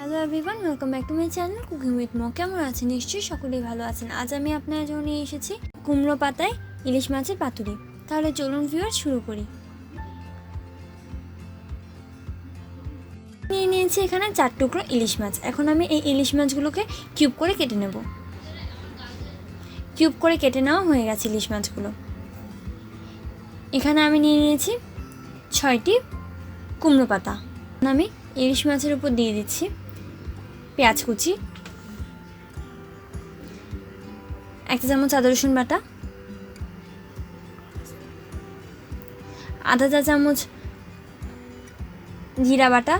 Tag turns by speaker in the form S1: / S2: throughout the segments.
S1: Hello everyone, welcome back to my channel cooking with Mo. কেমন আছেন? নিশ্চয়ই সকলেই ভালো আছেন। আজ আমি আপনার জন্য নিয়ে এসেছি কুমড়ো পাতায় ইলিশ মাছের পাতুরি। তাহলে চলুন ভিউয়ার শুরু করি। নিয়েছি এখানে 4 টুকরো ইলিশ মাছ। এখন আমি এই ইলিশ মাছগুলোকে কিউব করে কেটে নেব। কিউব করে কেটে নেওয়া হয়ে গেছে ইলিশ মাছগুলো। এখানে আমি নিয়ে নিয়েছি 6টি কুমড়ো পাতা। আমি ইলিশ মাছের উপর দিয়ে দিচ্ছি পেঁয়াজ কুচি, 1 চামচ আদা রসুন বাটা, আধা চা চামচ জিরা বাটা,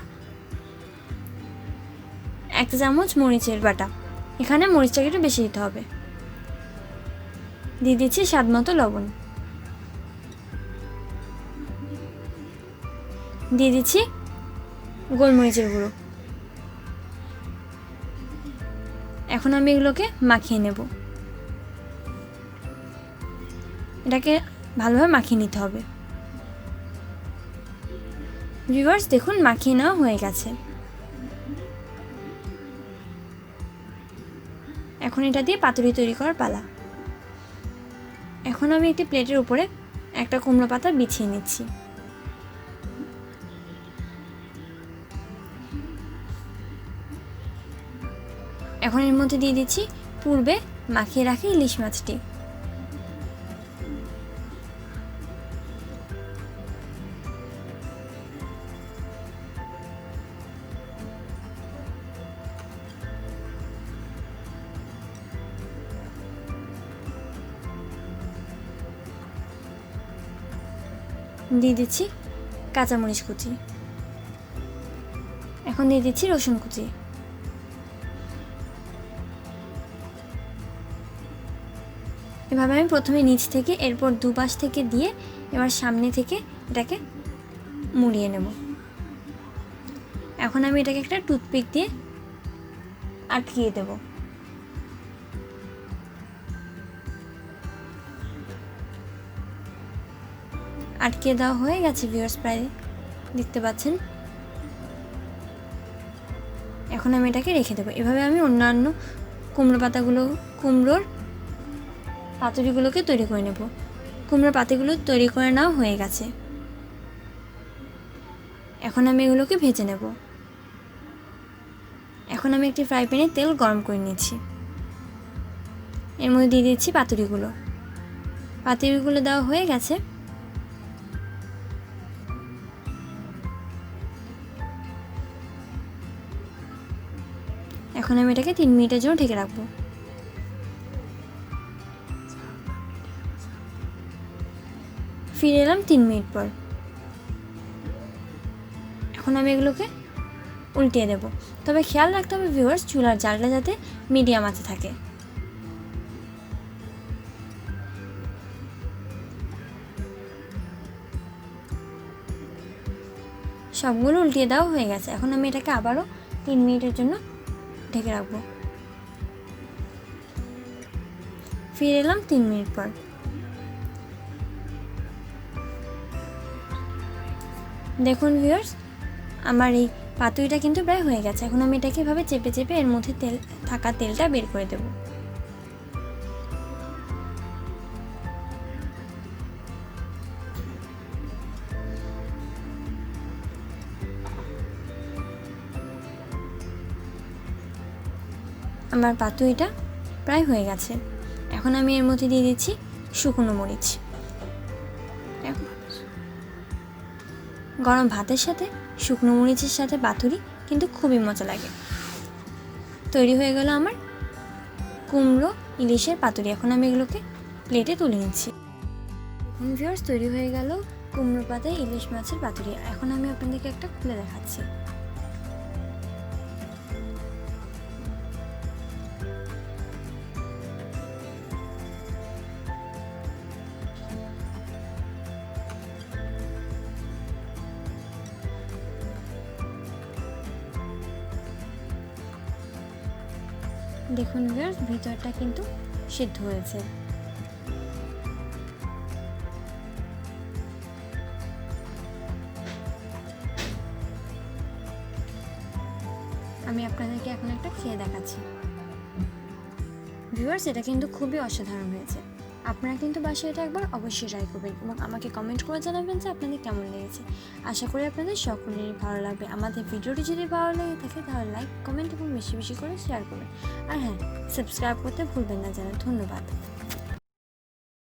S1: 1 চামচ মরিচের বাটা। এখানে মরিচটাকে একটু বেশি দিতে হবে। দিয়ে দিচ্ছি স্বাদ মতো লবণ, দিয়ে দিচ্ছি গোলমরিচের গুঁড়ো। এখন আমি এগুলোকে মাখিয়ে নেব। এটাকে ভালোভাবে মাখিয়ে নিতে হবে। ভিউয়ার্স দেখুন, মাখিয়ে নেওয়া হয়ে গেছে। এখন এটা দিয়ে পাতুরি তৈরি করার পালা। এখন আমি একটি প্লেটের উপরে একটা কুমড়ো পাতা বিছিয়ে নিচ্ছি। এখন এর মধ্যে দিয়ে দিচ্ছি পূর্বে মাখিয়ে রাখা ইলিশ মাছটি। দিয়ে দিচ্ছি কাঁচামরিচ কুচি। এখন দিয়ে দিচ্ছি রসুন কুচি। এভাবে আমি প্রথমে নিচ থেকে, এরপর দুপাশ থেকে দিয়ে এবার সামনে থেকে এটাকে মুড়িয়ে নেব। এখন আমি এটাকে একটা টুথপিক দিয়ে আটকিয়ে দেব। আটকে দেওয়া হয়ে গেছে ভিউয়ার্স, প্রায় দেখতে পাচ্ছেন। এখন আমি এটাকে রেখে দেবো। এভাবে আমি অন্যান্য কুমড়োর পাতুরিগুলোকে তৈরি করে নেব। কুমড়োর পাতিগুলো তৈরি করে নেওয়া হয়ে গেছে। এখন আমি এগুলোকে ভেজে নেব। এখন আমি একটি ফ্রাই প্যানে তেল গরম করে নিয়েছি। এর মধ্যে দিয়ে দিচ্ছি পাতুরিগুলো। পাতুরিগুলো দেওয়া হয়ে গেছে। এখন আমি এটাকে 3 মিনিটের জন্য ঢেকে রাখবো। ফিরে এলাম 3 মিনিট পর। এখন আমি এগুলোকে উল্টিয়ে দেব। তবে খেয়াল রাখতে হবে ভিউয়ার্স, চুলার জালটা যাতে মিডিয়াম আঁচে থাকে। সবগুলো উল্টিয়ে দেওয়া হয়ে গেছে। এখন আমি এটাকে আবারও 3 মিনিটের জন্য ঢেকে রাখবো। ফিরে এলাম 3 মিনিট পর। দেখুন ভিউয়ার্স, আমার এই পাতুরিটা কিন্তু প্রায় হয়ে গেছে। এখন আমি এটাকে এভাবে চেপে চেপে এর মধ্যে তেলটা বের করে দেব। আমার পাতুরিটা প্রায় হয়ে গেছে। এখন আমি এর মধ্যে দিয়ে দিচ্ছি শুকনো মরিচ। গরম ভাতের সাথে শুকনো মরিচের সাথে পাতুরি কিন্তু খুবই মজা লাগে। তৈরি হয়ে গেল আমার কুমড়ো ইলিশের পাতুরি। এখন আমি এগুলোকে প্লেটে তুলে নিচ্ছি। ভিউয়ার্স, তৈরি হয়ে গেল কুমড়ো পাতায় ইলিশ মাছের পাতুরি। এখন আমি আপনাদেরকে একটা খুলে দেখাচ্ছি। দেখুন ভিউয়ার্স, ভিতরটা কিন্তু সিদ্ধ হয়েছে। আমি আপনাদেরকে এখন একটা খেয়ে দেখাচ্ছি। ভিউয়ার্স, এটা কিন্তু খুবই অসাধারণ হয়েছে। আপনারা কিন্তু বাসায় এটা একবার অবশ্যই ট্রাই করবেন এবং আমাকে কমেন্ট করে জানাবেন যে আপনাদের কেমন লেগেছে। আশা করি আপনাদের সকলেরই ভালো লাগবে। আমাদের ভিডিওটি যদি ভালো লেগে থাকে তাহলে লাইক, কমেন্ট এবং বেশি বেশি করে শেয়ার করবেন। আর হ্যাঁ, সাবস্ক্রাইব করতে ভুলবেন না যেন। ধন্যবাদ।